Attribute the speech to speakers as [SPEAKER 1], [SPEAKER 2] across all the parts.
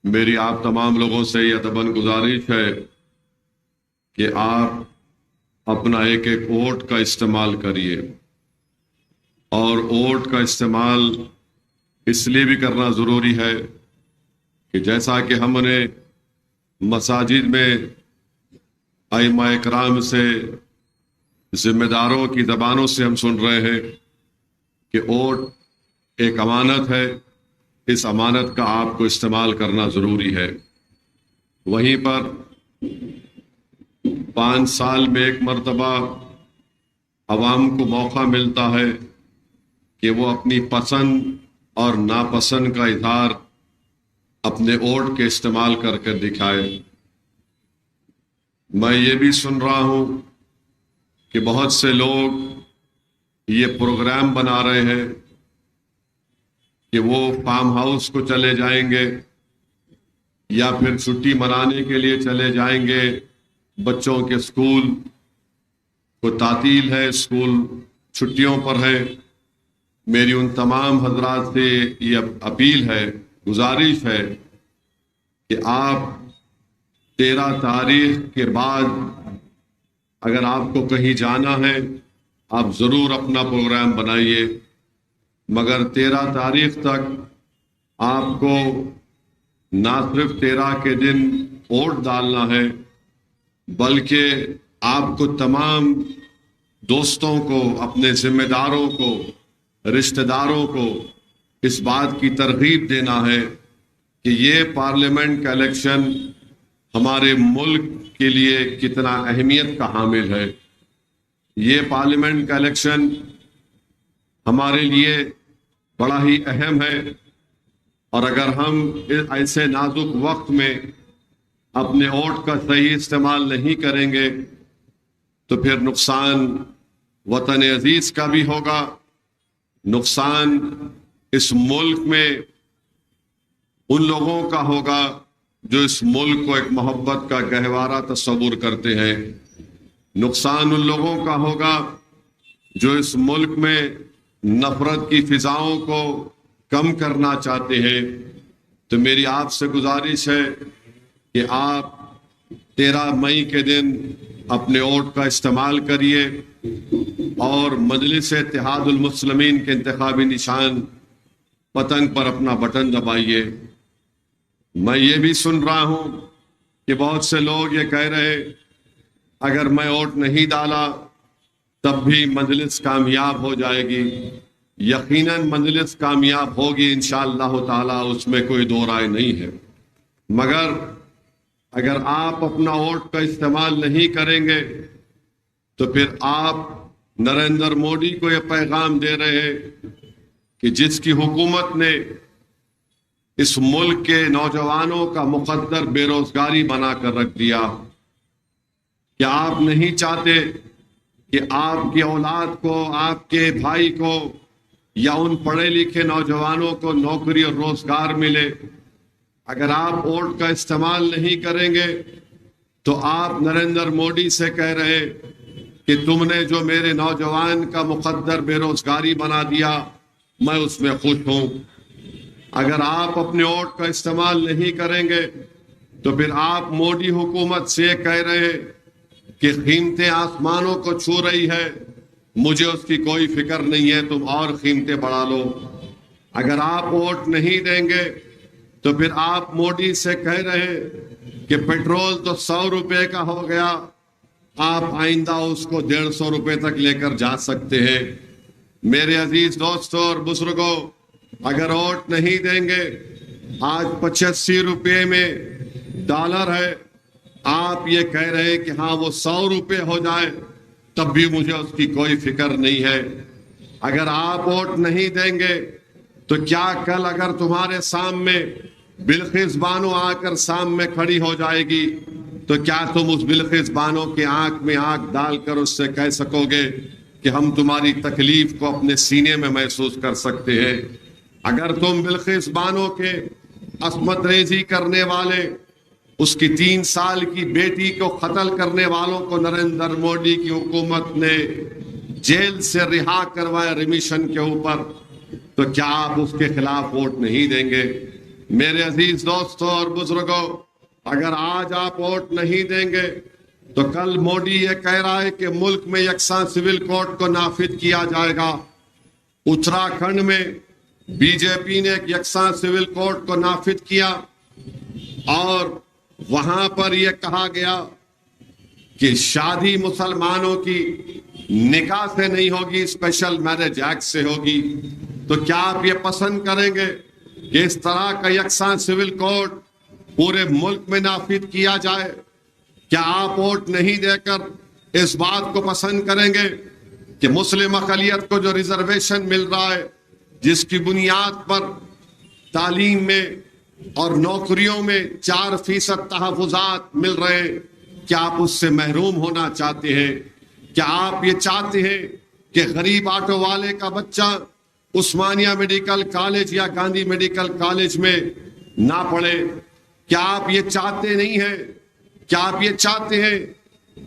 [SPEAKER 1] मेरी आप तमाम लोगों से यह तबन गुजारिश है कि आप अपना एक एक वोट का इस्तेमाल करिए। और वोट का इस्तेमाल इसलिए भी करना ज़रूरी है कि जैसा कि हमने मसाजिद में आइमा इकराम से, जिम्मेदारों की ज़बानों से हम सुन रहे हैं कि वोट एक अमानत है, इस अमानत का आपको इस्तेमाल करना ज़रूरी है। वहीं पर 5 साल में एक मर्तबा अवाम को मौका मिलता है कि वो अपनी पसंद और नापसंद का इज़हार अपने वोट के इस्तेमाल करके दिखाए। मैं ये भी सुन रहा हूं कि बहुत से लोग ये प्रोग्राम बना रहे हैं कि वो फार्म हाउस को चले जाएंगे या फिर छुट्टी मनाने के लिए चले जाएंगे। बच्चों के स्कूल को तातील है, स्कूल छुट्टियों पर है। मेरी उन तमाम हजरात से ये अपील है, गुजारिश है कि आप 13 तारीख के बाद अगर आपको कहीं जाना है, आप ज़रूर अपना प्रोग्राम बनाइए, मगर 13 तारीख तक आपको ना सिर्फ 13 के दिन वोट डालना है, बल्कि आपको तमाम दोस्तों को, अपने जिम्मेदारों को, रिश्तेदारों को इस बात की तरगीब देना है कि ये पार्लियामेंट का इलेक्शन हमारे मुल्क के लिए कितना अहमियत का हामिल है। ये पार्लियामेंट का इलेक्शन हमारे लिए बड़ा ही अहम है, और अगर हम ऐसे नाजुक वक्त में अपने वोट का सही इस्तेमाल नहीं करेंगे तो फिर नुकसान वतन अजीज का भी होगा, नुकसान इस मुल्क में उन लोगों का होगा जो इस मुल्क को एक मोहब्बत का गहवारा तस्वुर करते हैं, नुकसान उन लोगों का होगा जो इस मुल्क में नफरत की फिजाओं को कम करना चाहते हैं। तो मेरी आपसे गुजारिश है कि आप 13 मई के दिन अपने वोट का इस्तेमाल करिए और मजलिस इत्तेहादुल मुस्लिमीन के इंतखाबी निशान पतंग पर अपना बटन दबाइए। मैं ये भी सुन रहा हूं कि बहुत से लोग ये कह रहे, अगर मैं वोट नहीं डाला तब भी मजलिस कामयाब हो जाएगी। यकीनन मजलिस कामयाब होगी इंशाअल्लाह ताला, उसमें कोई दो राय नहीं है। मगर अगर आप अपना वोट का इस्तेमाल नहीं करेंगे तो फिर आप नरेंद्र मोदी को यह पैगाम दे रहे हैं कि जिसकी हुकूमत ने इस मुल्क के नौजवानों का मुकद्दर बेरोजगारी बनाकर रख दिया, क्या आप नहीं चाहते कि आपकी औलाद को, आपके भाई को या उन पढ़े लिखे नौजवानों को नौकरी और रोजगार मिले? अगर आप वोट का इस्तेमाल नहीं करेंगे तो आप नरेंद्र मोदी से कह रहे कि तुमने जो मेरे नौजवान का मुकद्दर बेरोजगारी बना दिया, मैं उसमें खुश हूं। अगर आप अपने वोट का इस्तेमाल नहीं करेंगे तो फिर आप मोदी हुकूमत से कह रहे कि कीमतें आसमानों को छू रही है, मुझे उसकी कोई फिक्र नहीं है, तुम और कीमतें बढ़ा लो। अगर आप वोट नहीं देंगे तो फिर आप मोदी से कह रहे कि पेट्रोल तो 100 रुपए का हो गया, आप आइंदा उसको 150 रुपए तक लेकर जा सकते हैं। मेरे अजीज दोस्तों और बुजुर्गों, अगर वोट नहीं देंगे, आज 85 रुपए में डॉलर है, आप ये कह रहे हैं कि हाँ वो 100 रुपए हो जाए तब भी मुझे उसकी कोई फिक्र नहीं है। अगर आप वोट नहीं देंगे तो क्या कल अगर तुम्हारे सामने बिल्किस बानो आकर सामने खड़ी हो जाएगी तो क्या तुम उस बिल्किस बानो के आंख में आंख डालकर उससे कह सकोगे कि हम तुम्हारी तकलीफ को अपने सीने में महसूस कर सकते हैं? अगर तुम बिल्किस बानो के अस्मत रेजी करने वाले, उसकी 3 साल की बेटी को कत्ल करने वालों को नरेंद्र मोदी की हुकूमत ने जेल से रिहा करवाया रिमिशन के ऊपर, तो क्या आप उसके खिलाफ वोट नहीं देंगे? मेरे अजीज दोस्तों और बुजुर्गों, अगर आज आप वोट नहीं देंगे तो कल मोदी ये कह रहा है कि मुल्क में यकसा सिविल कोड को नाफिज किया जाएगा। उत्तराखंड में बीजेपी ने यकसा सिविल कोड को नाफिज किया और वहां पर यह कहा गया कि शादी मुसलमानों की निकाह से नहीं होगी, स्पेशल मैरिज एक्ट से होगी। तो क्या आप ये पसंद करेंगे कि इस तरह का यकसा सिविल कोड पूरे मुल्क में नाफिज किया जाए? क्या आप वोट नहीं देकर इस बात को पसंद करेंगे कि मुस्लिम अक़लियत को जो रिजर्वेशन मिल रहा है, जिसकी बुनियाद पर तालीम में और नौकरियों में 4% तहफ़्फ़ुज़ात मिल रहे हैं, क्या आप उससे महरूम होना चाहते हैं? क्या आप ये चाहते हैं कि गरीब ऑटो वाले का बच्चा उस्मानिया मेडिकल कॉलेज या गांधी मेडिकल कॉलेज में ना पढ़े? क्या आप ये चाहते नहीं हैं? क्या आप ये चाहते हैं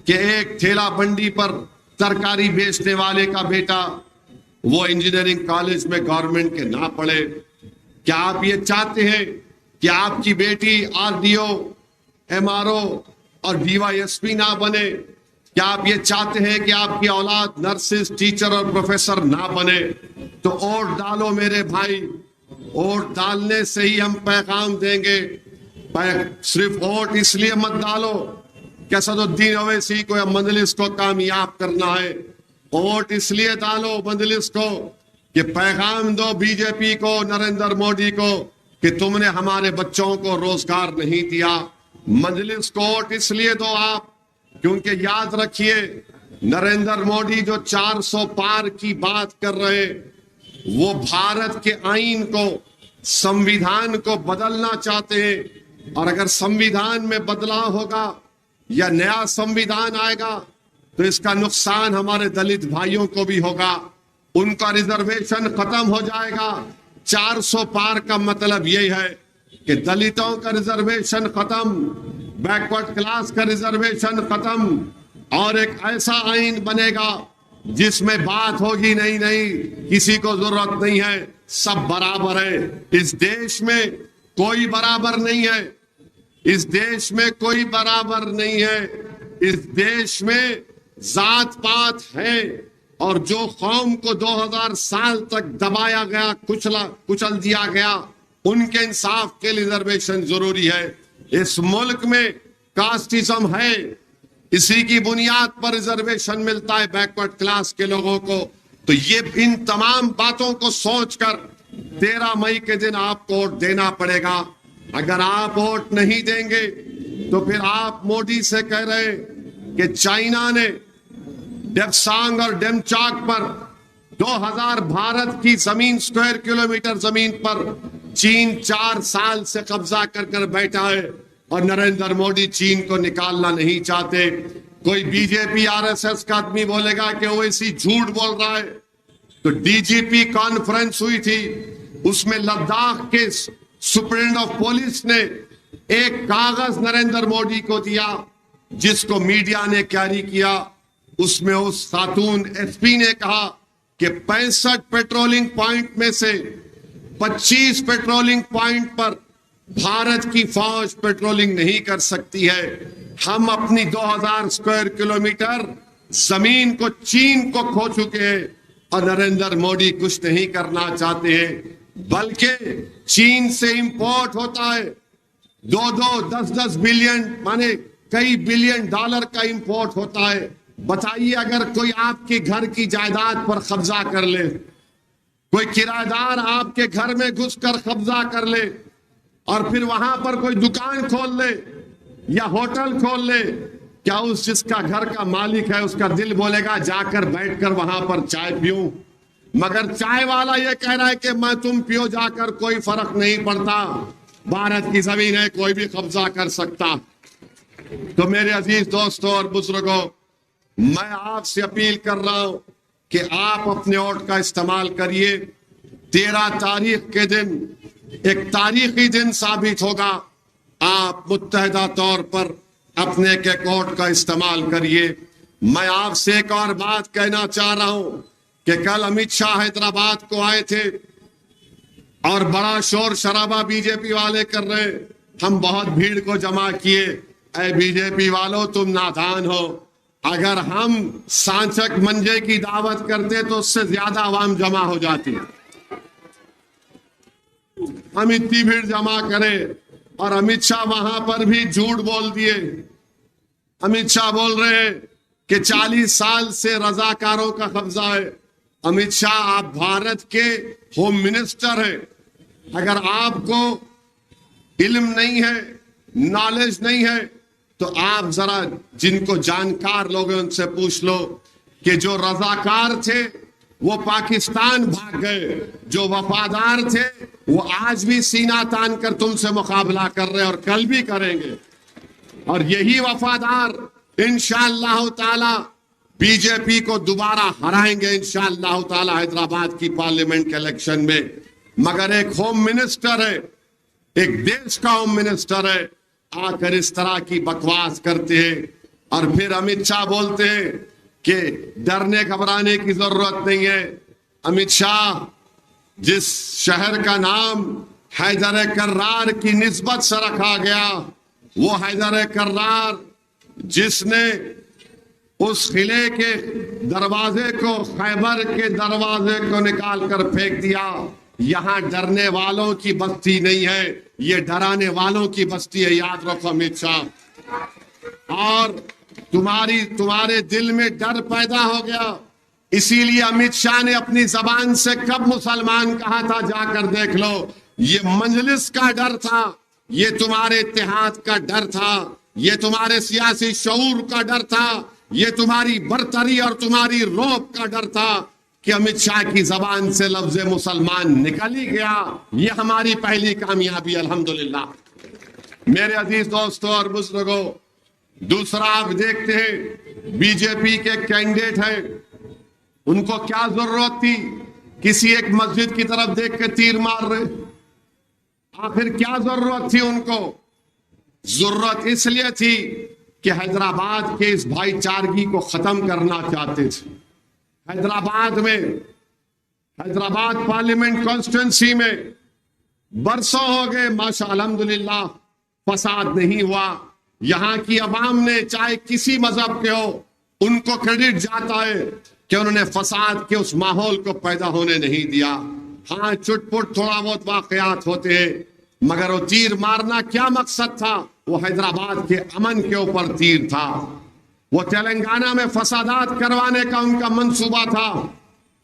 [SPEAKER 1] कि एक ठेला बंडी पर तरकारी बेचने वाले का बेटा वो इंजीनियरिंग कॉलेज में गवर्नमेंट के ना पढ़े? क्या आप ये चाहते हैं कि आपकी बेटी आरडीओ, एमआरओ और डीवाईएसपी ना बने? क्या आप ये चाहते हैं कि आपकी औलाद नर्सेस, टीचर और प्रोफेसर ना बने? तो वोट डालो मेरे भाई, वोट डालने से ही हम पैगाम देंगे। सिर्फ वोट इसलिए मत डालो कि असदुद्दीन ओवैसी को या मजलिस को कामयाब करना है। वोट इसलिए डालो मजलिस को कि पैगाम दो बीजेपी को, नरेंद्र मोदी को कि तुमने हमारे बच्चों को रोजगार नहीं दिया। मजलिस को वोट इसलिए दो आप क्योंकि याद रखिए, नरेंद्र मोदी जो 400 पार की बात कर रहे, वो भारत के आईन को, संविधान को बदलना चाहते हैं। और अगर संविधान में बदलाव होगा या नया संविधान आएगा तो इसका नुकसान हमारे दलित भाइयों को भी होगा। उनका रिजर्वेशन खत्म हो जाएगा। 400 पार का मतलब यही है कि दलितों का रिजर्वेशन खत्म, बैकवर्ड क्लास का रिजर्वेशन खत्म, और एक ऐसा आईन बनेगा जिसमें बात होगी नहीं नहीं किसी को जरूरत नहीं है, सब बराबर है। इस देश में कोई बराबर नहीं है, इस देश में कोई बराबर नहीं है। इस देश में जात पात है और जो कौम को 2000 साल तक दबाया गया, कुचल दिया गया, उनके इंसाफ के लिए रिजर्वेशन जरूरी है। इस मुल्क में कास्टिज्म है, इसी की बुनियाद पर रिजर्वेशन मिलता है बैकवर्ड क्लास के लोगों को। तो ये इन तमाम बातों को सोचकर 13 मई के दिन आपको वोट देना पड़ेगा। अगर आप वोट नहीं देंगे तो फिर आप मोदी से कह रहे कि चाइना ने डेप्सांग और डेमचाक पर 2000 भारत की जमीन, स्क्वायर किलोमीटर जमीन पर चीन 4 साल से कब्जा कर बैठा है और नरेंद्र मोदी चीन को निकालना नहीं चाहते। कोई बीजेपी आरएसएस का आदमी बोलेगा कि ओवैसी झूठ बोल रहा है। तो डीजीपी कॉन्फ्रेंस हुई थी, उसमें लद्दाख के सुप्रीटेंडेंट ऑफ पुलिस ने एक कागज नरेंद्र मोदी को दिया जिसको मीडिया ने कैरी किया। उसमें उस खातून एसपी ने कहा कि 65 पेट्रोलिंग पॉइंट में से 25 पेट्रोलिंग पॉइंट पर भारत की फौज पेट्रोलिंग नहीं कर सकती है। हम अपनी 2000 स्क्वायर किलोमीटर जमीन को चीन को खो चुके हैं और नरेंद्र मोदी कुछ नहीं करना चाहते हैं, बल्कि चीन से इंपोर्ट होता है 2-2, 10-10 बिलियन, माने कई बिलियन डॉलर का इंपोर्ट होता है। बताइए, अगर कोई आपके घर की जायदाद पर कब्जा कर ले, कोई किराएदार आपके घर में घुसकर कब्जा कर ले और फिर वहां पर कोई दुकान खोल ले या होटल खोल ले, क्या उस जिसका घर का मालिक है उसका दिल बोलेगा जाकर बैठकर वहां पर चाय पीऊं? मगर चाय वाला ये कह रहा है कि मैं तुम पियो जाकर, कोई फर्क नहीं पड़ता, भारत की जमीन है, कोई भी कब्जा कर सकता। तो मेरे अजीज दोस्तों और बुजुर्गों, मैं आपसे अपील कर रहा हूं कि आप अपने वोट का इस्तेमाल करिए। 13 तारीख के दिन एक तारीखी दिन साबित होगा। आप मुत्तहदा तौर पर अपने के वोट का इस्तेमाल करिए। मैं आपसे एक और बात कहना चाह रहा हूं कि कल अमित शाह हैदराबाद को आए थे। और बड़ा शोर शराबा बीजेपी वाले कर रहे, हम बहुत भीड़ को जमा किए। ऐ बीजेपी वालों, तुम नादान हो। अगर हम सांचक मंजे की दावत करते तो उससे ज्यादा आवाम जमा हो जाती। हम इतनी भीड़ जमा करें और अमित शाह वहां पर भी झूठ बोल दिए। अमित शाह बोल रहे हैं कि 40 साल से रजाकारों का कब्जा है। अमित शाह, आप भारत के होम मिनिस्टर हैं। अगर आपको इल्म नहीं है, नॉलेज नहीं है, तो आप जरा जिनको जानकार लोग हैं उनसे पूछ लो कि जो रजाकार थे वो पाकिस्तान भाग गए, जो वफादार थे वो आज भी सीना तान कर तुमसे मुकाबला कर रहे हैं और कल भी करेंगे। और यही वफादार इंशाअल्लाह ताला बीजेपी को दोबारा हराएंगे इंशाअल्लाह ताला हैदराबाद की पार्लियामेंट के इलेक्शन में। मगर एक होम मिनिस्टर है, एक देश का होम मिनिस्टर है, आकर इस तरह की बकवास करते हैं। और फिर अमित शाह बोलते हैं कि डरने घबराने की जरूरत नहीं है। अमित शाह, जिस शहर का नाम हैदर कर्रार की निस्बत से रखा गया, वो हैदर कर्रार जिसने उस किले के दरवाजे को, खैबर के दरवाजे को निकाल कर फेंक दिया। यहां डरने वालों की बस्ती नहीं है, ये डराने वालों की बस्ती है, याद रखो अमित शाह। और तुम्हारे दिल में डर पैदा हो गया, इसीलिए अमित शाह ने अपनी जबान से कब मुसलमान कहा था, जाकर देख लो। ये मजलिस का डर था, ये तुम्हारे इत्तेहाद का डर था, ये तुम्हारे सियासी शऊर का डर था, ये तुम्हारी बरतरी और तुम्हारी रौब का डर था कि अमित शाह की जबान से लफ्ज मुसलमान निकल ही गया। ये हमारी पहली कामयाबी अल्हम्दुलिल्लाह। मेरे अजीज दोस्तों और बुजुर्गों, दूसरा आप देखते हैं बीजेपी के कैंडिडेट हैं, उनको क्या जरूरत थी किसी एक मस्जिद की तरफ देख के तीर मार रहे? आखिर क्या जरूरत थी उनको? जरूरत इसलिए थी कि हैदराबाद के इस भाईचारगी को खत्म करना चाहते थे। हैदराबाद पार्लियामेंट कॉन्स्टिट्यूंसी में बरसों हो गए माशा अल्हम्दुलिल्लाह फसाद नहीं हुआ। यहां की अवाम ने, चाहे किसी मजहब के हो, उनको क्रेडिट जाता है कि उन्होंने फसाद के उस माहौल को पैदा होने नहीं दिया। हाँ, चुटपुट थोड़ा बहुत वाकयात होते हैं, मगर वो तीर मारना क्या मकसद था? वो हैदराबाद के अमन के ऊपर तीर था। वो तेलंगाना में फसादात करवाने का उनका मंसूबा था।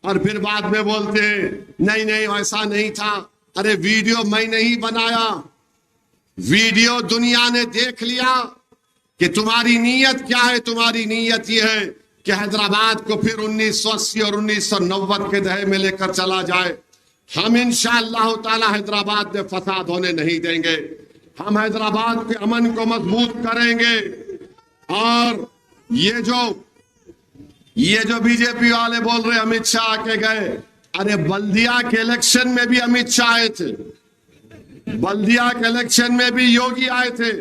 [SPEAKER 1] और फिर बाद में बोलते नहीं नहीं ऐसा नहीं था। अरे वीडियो मैं नहीं बनाया, वीडियो दुनिया ने देख लिया कि तुम्हारी नीयत क्या है। तुम्हारी नीयत यह है कि हैदराबाद को फिर 1980 और 1990 के दहे में लेकर चला जाए। हम इंशाअल्लाह ताला हैदराबाद में फसाद होने नहीं देंगे। हम हैदराबाद के अमन को मजबूत करेंगे। और ये जो बीजेपी वाले बोल रहे अमित शाह आके गए, अरे बल्दिया के इलेक्शन में भी अमित शाह आए थे, बल्दिया के इलेक्शन में भी योगी आए थे।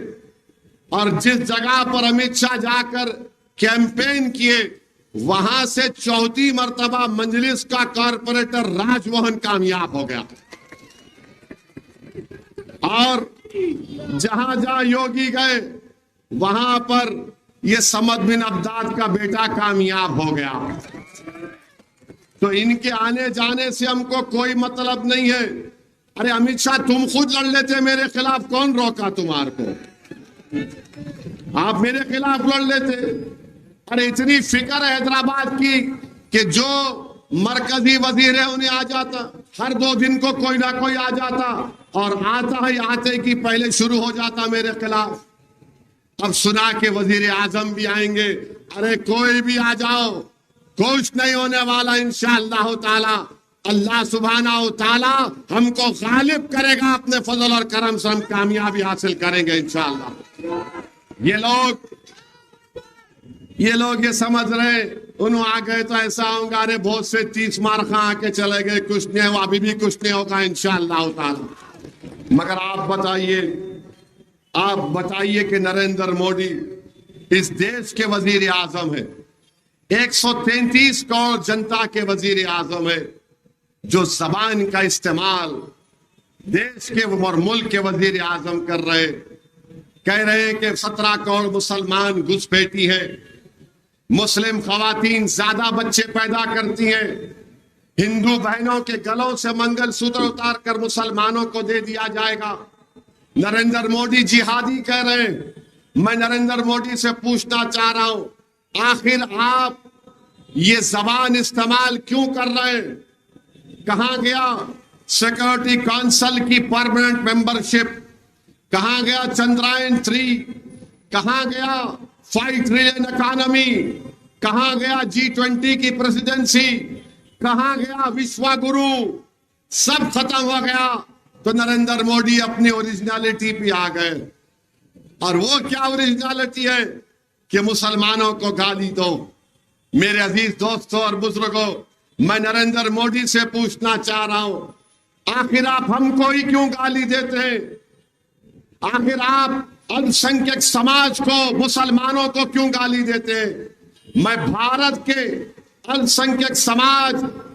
[SPEAKER 1] और जिस जगह पर अमित शाह जाकर कैंपेन किए, वहां से चौथी मर्तबा मंजलिस का कॉरपोरेटर राजमोहन कामयाब हो गया। और जहां जहां योगी गए वहां पर ये समद बिन अब्दाद का बेटा कामयाब हो गया। तो इनके आने जाने से हमको कोई मतलब नहीं है। अरे अमित शाह, तुम खुद लड़ लेते मेरे खिलाफ, कौन रोका तुम्हारे को? आप मेरे खिलाफ लड़ लेते। अरे इतनी फिक्र है हैदराबाद की कि जो मरकजी वजीर है उन्हें आ जाता, हर 2 दिन को कोई ना कोई आ जाता, और आता ही आते कि पहले शुरू हो जाता मेरे खिलाफ। अब सुना के वजीर आजम भी आएंगे। अरे कोई भी आ जाओ, कुछ नहीं होने वाला इंशाअल्लाह ताला। अल्लाह सुब्हाना व तआला हमको गालिब करेगा अपने फजल और करम से, हम कामयाबी हासिल करेंगे इंशाअल्लाह। ये लोग ये समझ रहे उन्होंने आ गए तो ऐसा होगा, अरे बहुत से 30 मार खा आके चले गए, कुछ नहीं हुआ, अभी भी कुछ नहीं होगा इंशाअल्लाह ताला। मगर आप बताइए कि नरेंद्र मोदी इस देश के वजीर आजम है, 133 करोड़ जनता के वजीर आजम है, जो जबान का इस्तेमाल देश के और मुल्क के वजीर आजम कर रहे, कह रहे हैं कि 17 करोड़ मुसलमान घुसपैठी है, मुस्लिम खवातीन ज्यादा बच्चे पैदा करती हैं, हिंदू बहनों के गलों से मंगलसूत्र उतार कर मुसलमानों को दे दिया जाएगा। नरेंद्र मोदी जिहादी कह रहे हैं। मैं नरेंद्र मोदी से पूछना चाह रहा हूं, आखिर आप ये जबान इस्तेमाल क्यों कर रहे हैं? कहां गया सिक्योरिटी काउंसिल की परमानेंट मेंबरशिप? कहां गया चंद्रयान-3? कहां गया 5 ट्रिलियन इकोनॉमी? कहां गया G20 की प्रेसिडेंसी? कहां गया विश्व गुरु? सब खत्म हो गया तो नरेंद्र मोदी अपनी ओरिजिनलिटी पे आ गए। और वो क्या ओरिजिनलिटी है कि मुसलमानों को गाली दो। मेरे अजीज दोस्तों और बुजुर्गों, मैं नरेंद्र मोदी से पूछना चाह रहा हूं, आखिर आप हमको ही क्यों गाली देते हैं? आखिर आप अल्पसंख्यक समाज को, मुसलमानों को क्यों गाली देते हैं? मैं भारत के अल्पसंख्यक समाज,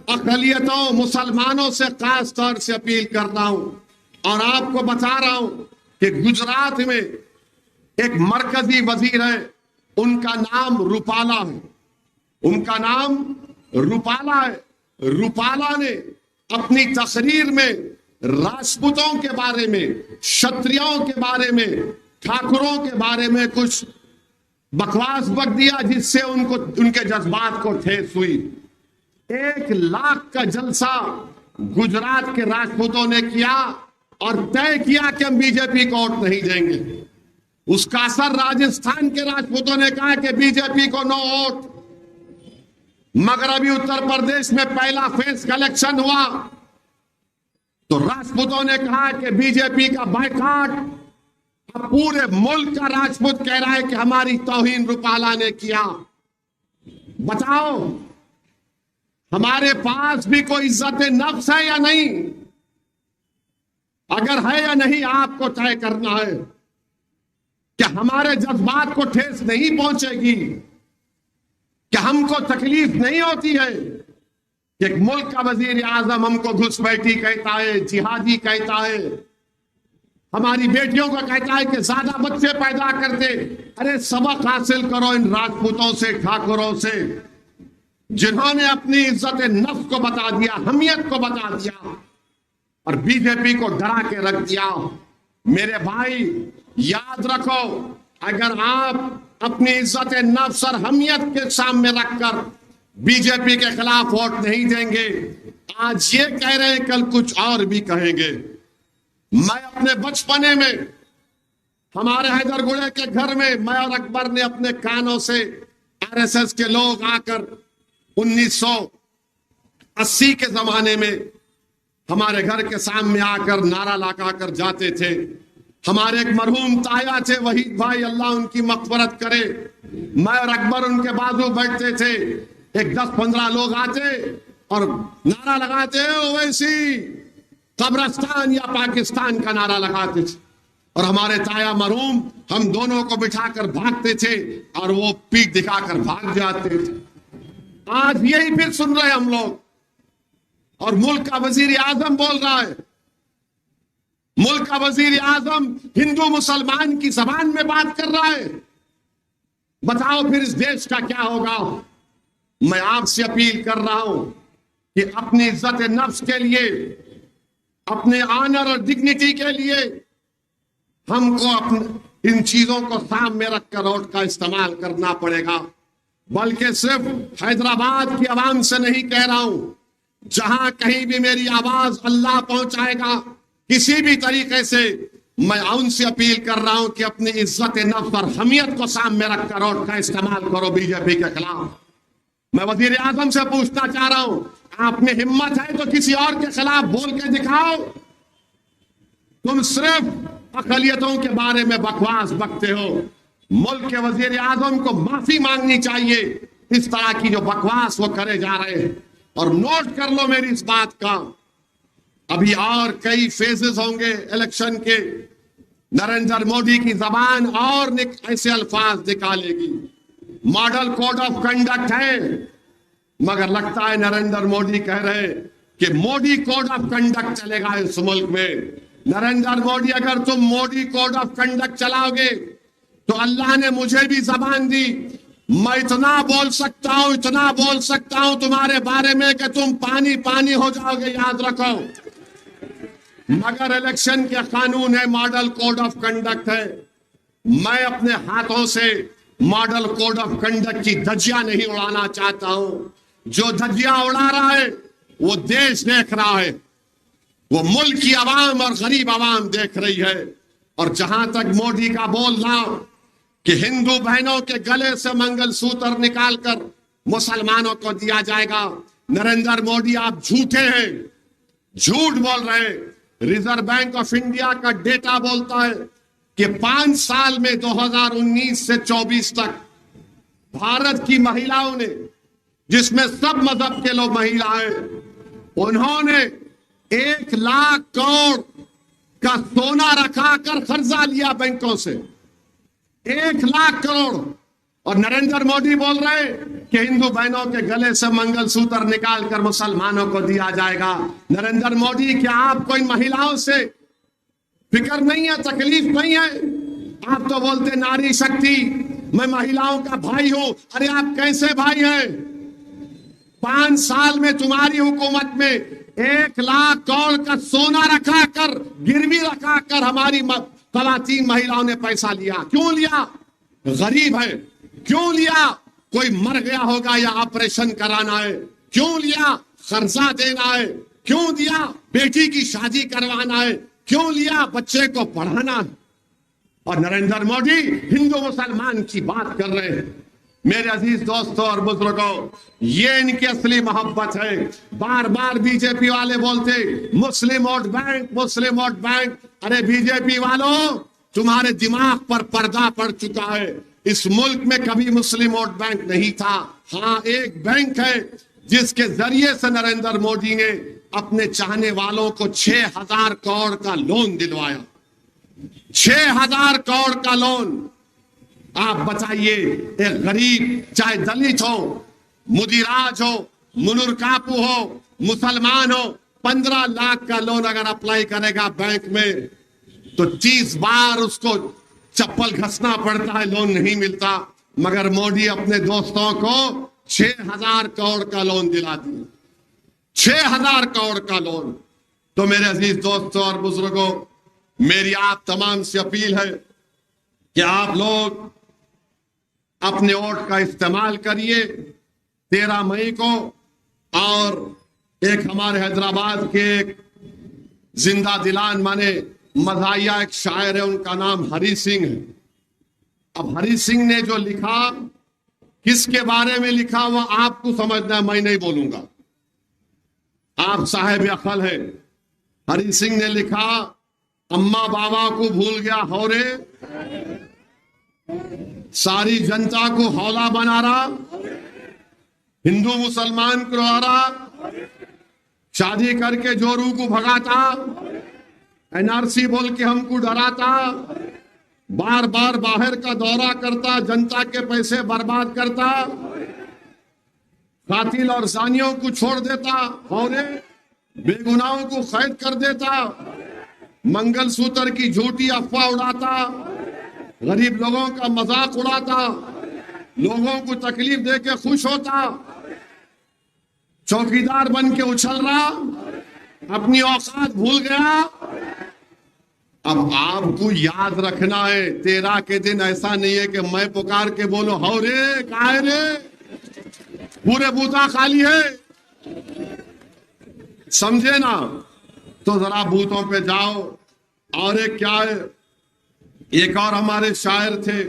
[SPEAKER 1] अक़लियतों, मुसलमानों से खास तौर से अपील कर रहा हूं और आपको बता रहा हूं कि गुजरात में एक मरकजी वजीर है, उनका नाम रूपाला है। उनका नाम रूपाला है। रूपाला ने अपनी तकरीर में राजपूतों के बारे में, क्षत्रियों के बारे में, ठाकुरों के बारे में कुछ बकवास बक दिया, जिससे उनको, उनके जज्बात को ठेस हुई। 1 लाख का जलसा गुजरात के राजपूतों ने किया और तय किया कि हम बीजेपी को वोट नहीं देंगे। उसका असर राजस्थान के राजपूतों ने कहा कि बीजेपी को नो वोट। मगर अभी उत्तर प्रदेश में पहला फेज कलेक्शन हुआ तो राजपूतों ने कहा कि बीजेपी का बायकॉट। अब पूरे मुल्क का राजपूत कह रहा है कि हमारी तौहीन रूपाला ने किया। बताओ, हमारे पास भी कोई इज्जत नफ्स है या नहीं? अगर है या नहीं, आपको तय करना है। क्या हमारे जज्बात को ठेस नहीं पहुंचेगी? क्या हमको तकलीफ नहीं होती है कि एक मुल्क का वजीर आजम हमको घुसपैठी कहता है, जिहादी कहता है, हमारी बेटियों को कहता है कि ज्यादा बच्चे पैदा करते? अरे सबक हासिल करो इन राजपूतों से, ठाकुरों से, जिन्होंने अपनी इज्जत नफ्स को बता दिया, हमियत को बता दिया और बीजेपी को डरा के रख दिया। मेरे भाई, याद रखो, अगर आप अपनी इज्जत नफ्स और हमियत के सामने रखकर बीजेपी के खिलाफ वोट नहीं देंगे, आज ये कह रहे हैं, कल कुछ और भी कहेंगे। मैं अपने बचपने में हमारे हैदरगुड़े के घर में मैं और अकबर ने अपने कानों से आरएसएस के लोग आकर 1980 के जमाने में हमारे घर के सामने आकर नारा लगाकर जाते थे। हमारे एक मरहूम ताया थे, वहीद भाई, अल्लाह उनकी मग़फ़िरत करे, मैं और अकबर उनके बाजू बैठते थे। एक 10-15 लोग आते और नारा लगाते, ओवैसी कब्रिस्तान या पाकिस्तान का नारा लगाते थे और हमारे ताया मरहूम हम दोनों को बिठाकर भागते थे और वो पीठ दिखाकर भाग जाते थे। आज यही फिर सुन रहे हम लोग और मुल्क का वजीर आजम बोल रहा है। मुल्क का वजीर आजम हिंदू मुसलमान की जबान में बात कर रहा है। बताओ फिर इस देश का क्या होगा? मैं आपसे अपील कर रहा हूं कि अपनी इज्जत नफ्स के लिए, अपने ऑनर और डिग्निटी के लिए हमको अपने इन चीजों को सामने रखकर वोट का इस्तेमाल करना पड़ेगा। बल्कि सिर्फ हैदराबाद की आवाम से नहीं कह रहा हूं, जहां कहीं भी मेरी आवाज अल्लाह पहुंचाएगा किसी भी तरीके से, मैं उनसे अपील कर रहा हूं कि अपनी इज्जत नफ्स और हमियत को सामने रखकर वोट का इस्तेमाल करो बीजेपी के खिलाफ। मैं वजीर आजम से पूछना चाह रहा हूं, आप में हिम्मत है तो किसी और के खिलाफ बोल के दिखाओ। तुम सिर्फ अक़लियतों के बारे में बकवास बकते हो। मुल्क के वजीर आजम को माफी मांगनी चाहिए इस तरह की जो बकवास वो करे जा रहे हैं। और नोट कर लो मेरी इस बात का, अभी और कई फेजेस होंगे इलेक्शन के। नरेंद्र मोदी की जबान और ऐसे अल्फाज निकालेगी। मॉडल कोड ऑफ कंडक्ट है, मगर लगता है नरेंद्र मोदी कह रहे कि मोदी कोड ऑफ कंडक्ट चलेगा इस मुल्क में। नरेंद्र मोदी, अगर तुम मोदी कोड ऑफ कंडक्ट चलाओगे तो अल्लाह ने मुझे भी जबान दी, मैं इतना बोल सकता हूं, इतना बोल सकता हूं तुम्हारे बारे में कि तुम पानी पानी हो जाओगे, याद रखो। मगर इलेक्शन के कानून है, मॉडल कोड ऑफ कंडक्ट है। मैं अपने हाथों से मॉडल कोड ऑफ कंडक्ट की धज्जियां नहीं उड़ाना चाहता हूं। जो धज्जियां उड़ा रहा है वो देश देख रहा है, वो मुल्क की आवाम और गरीब आवाम देख रही है। और जहां तक मोदी का बोलना कि हिंदू बहनों के गले से मंगलसूत्र निकालकर मुसलमानों को दिया जाएगा, नरेंद्र मोदी आप झूठे हैं, झूठ बोल रहे हैं। रिजर्व बैंक ऑफ इंडिया का डेटा बोलता है कि 5 साल में 2019 से 24 तक भारत की महिलाओं ने, जिसमें सब मजहब के लोग महिलाएं, उन्होंने 1 लाख करोड़ का सोना रखाकर कर्जा लिया बैंकों से, 1 लाख करोड़। और नरेंद्र मोदी बोल रहे कि हिंदू बहनों के गले से मंगलसूत्र निकालकर मुसलमानों को दिया जाएगा। नरेंद्र मोदी, क्या आपको इन महिलाओं से फिक्र नहीं है, तकलीफ नहीं है? आप तो बोलते नारी शक्ति, मैं महिलाओं का भाई हूं। अरे आप कैसे भाई हैं? 5 साल में तुम्हारी हुकूमत में 1 लाख करोड़ का सोना रखाकर, गिरवी रखाकर हमारी खवातीन महिलाओं ने पैसा लिया। क्यों लिया? गरीब है। क्यों लिया? कोई मर गया होगा या ऑपरेशन कराना है। क्यों लिया? कर्जा देना है। क्यों दिया? बेटी की शादी करवाना है। क्यों लिया? बच्चे को पढ़ाना है। और नरेंद्र मोदी हिंदू मुसलमान की बात कर रहे हैं। मेरे अजीज दोस्तों और बुजुर्गों, ये इनकी असली मोहब्बत है। बार बार बीजेपी वाले बोलते मुस्लिम वोट बैंक, मुस्लिम वोट बैंक। अरे बीजेपी वालों, तुम्हारे दिमाग पर पर्दा पड़ चुका है। इस मुल्क में कभी मुस्लिम वोट बैंक नहीं था। हाँ, एक बैंक है जिसके जरिए से नरेंद्र मोदी ने अपने चाहने वालों को 6,000 करोड़ का लोन दिलवाया। 6,000 करोड़ का लोन। आप बताइए, एक गरीब, चाहे दलित हो, मुदिराज हो, मुनुर कापू हो, मुसलमान हो, 15 लाख का लोन अगर अप्लाई करेगा बैंक में तो 30 बार उसको चप्पल घसना पड़ता है, लोन नहीं मिलता। मगर मोदी अपने दोस्तों को 6,000 करोड़ का लोन दिला दिया। 6,000 करोड़ का लोन। तो मेरे अजीज दोस्तों और बुजुर्गों, मेरी आप तमाम से अपील है कि आप लोग अपने वोट का इस्तेमाल करिए 13 मई को। और एक हमारे हैदराबाद के एक जिंदा दिलान माने मज़ाहिया एक शायर है, उनका नाम हरी सिंह है। अब हरी सिंह ने जो लिखा, किसके बारे में लिखा वह आपको समझना है, मैं नहीं बोलूंगा, आप साहेब अकल है। हरी सिंह ने लिखा, अम्मा बाबा को भूल गया हौरे, सारी जनता को हौला बना रहा, हिंदू मुसलमान को रो रहा, शादी करके जोरू को भगाता, एनआरसी बोल के हमको डराता, बार बार बाहर का दौरा करता, जनता के पैसे बर्बाद करता, कातिल और जानियों को छोड़ देता, और बेगुनाहों को कैद कर देता, मंगलसूत्र की झूठी अफवाह उड़ाता, गरीब लोगों का मजाक उड़ाता, लोगों को तकलीफ देके खुश होता, चौकीदार बन के उछल रहा, अपनी औकात भूल गया। अब आपको याद रखना है, 13 के दिन ऐसा नहीं है कि मैं पुकार के बोलो हो रे काहे रे, पूरे बूथा खाली है, समझे ना? तो जरा बूथों पे जाओ। और एक क्या है, एक और हमारे शायर थे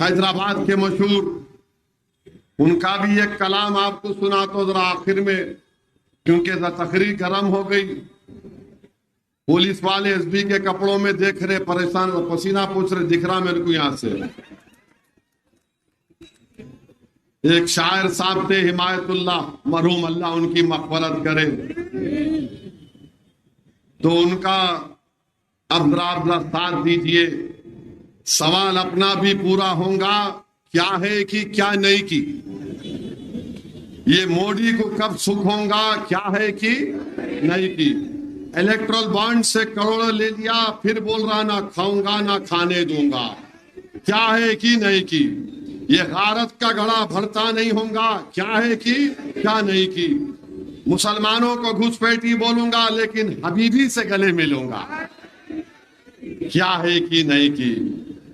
[SPEAKER 1] हैदराबाद के मशहूर, उनका भी एक कलाम आपको सुना तो जरा आखिर में, क्योंकि तकरीर गर्म हो गई। पुलिस वाले एसबी के कपड़ों में देख रहे, परेशान, पसीना पूछ रहे, दिख रहा मेरे को यहां से। एक शायर साहब थे हिमायतुल्लाह, मरहूम, अल्लाह उनकी मग़फ़िरत करे। तो उनका अब जरा साथ दीजिए, सवाल अपना भी पूरा होगा, क्या है कि क्या नहीं की। ये मोदी को कब सुख होगा, क्या है कि नहीं की। इलेक्ट्रल बॉन्ड से करोड़ों ले लिया, फिर बोल रहा ना खाऊंगा ना खाने दूंगा, क्या है कि नहीं की। ये गारत का घड़ा भरता नहीं होगा, क्या है कि क्या नहीं की। मुसलमानों को घुसपैठी बोलूंगा लेकिन हबीबी से गले मिलूंगा, क्या है कि नहीं की।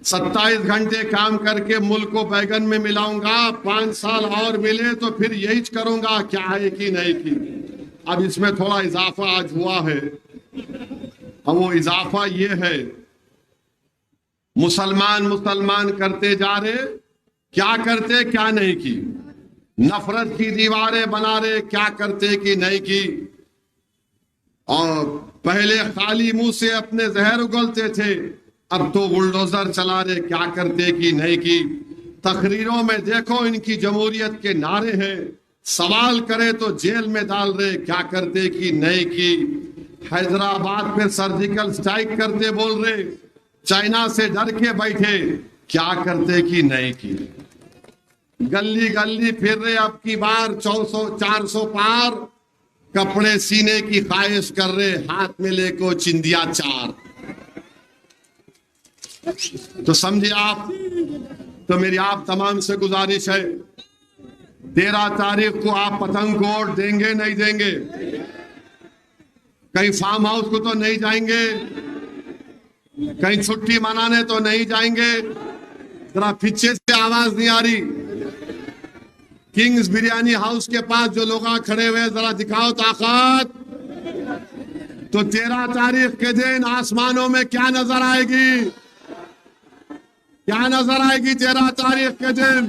[SPEAKER 1] 27 घंटे काम करके मुल्क को बैगन में मिलाऊंगा, 5 साल और मिले तो फिर यही करूंगा, क्या है कि नहीं की। अब इसमें थोड़ा इजाफा आज हुआ है। अब वो इजाफा ये है, मुसलमान मुसलमान करते जा रहे, क्या करते क्या नहीं की। नफरत की दीवारें बना रहे, क्या करते कि नहीं की। और पहले खाली मुंह से अपने जहर उगलते थे, अब तो बुलडोजर चला रहे, क्या करते कि नहीं की। तकरीरों में देखो इनकी जमहूरियत के नारे हैं, सवाल करे तो जेल में डाल रहे, क्या करते कि नहीं की। हैदराबाद पे सर्जिकल स्ट्राइक करते बोल रहे, चाइना से डर के बैठे, क्या करते कि नहीं की। गली गली फिर रहे, अब की बार 400 पार, कपड़े सीने की ख्वाहिश कर रहे, हाथ में लेको चिंदिया चार। तो समझिए आप, तो मेरी आप तमाम से गुजारिश है, 13 तारीख को आप पतंग को वोट देंगे नहीं देंगे। कहीं फार्म हाउस को तो नहीं जाएंगे, कहीं छुट्टी मनाने तो नहीं जाएंगे। जरा पीछे से आवाज नहीं आ रही। किंग्स बिरयानी हाउस के पास जो लोग खड़े हुए, जरा दिखाओ ताकत। तो 13 तारीख के दिन आसमानों में क्या नजर आएगी, क्या नजर आएगी 13 तारीख के दिन।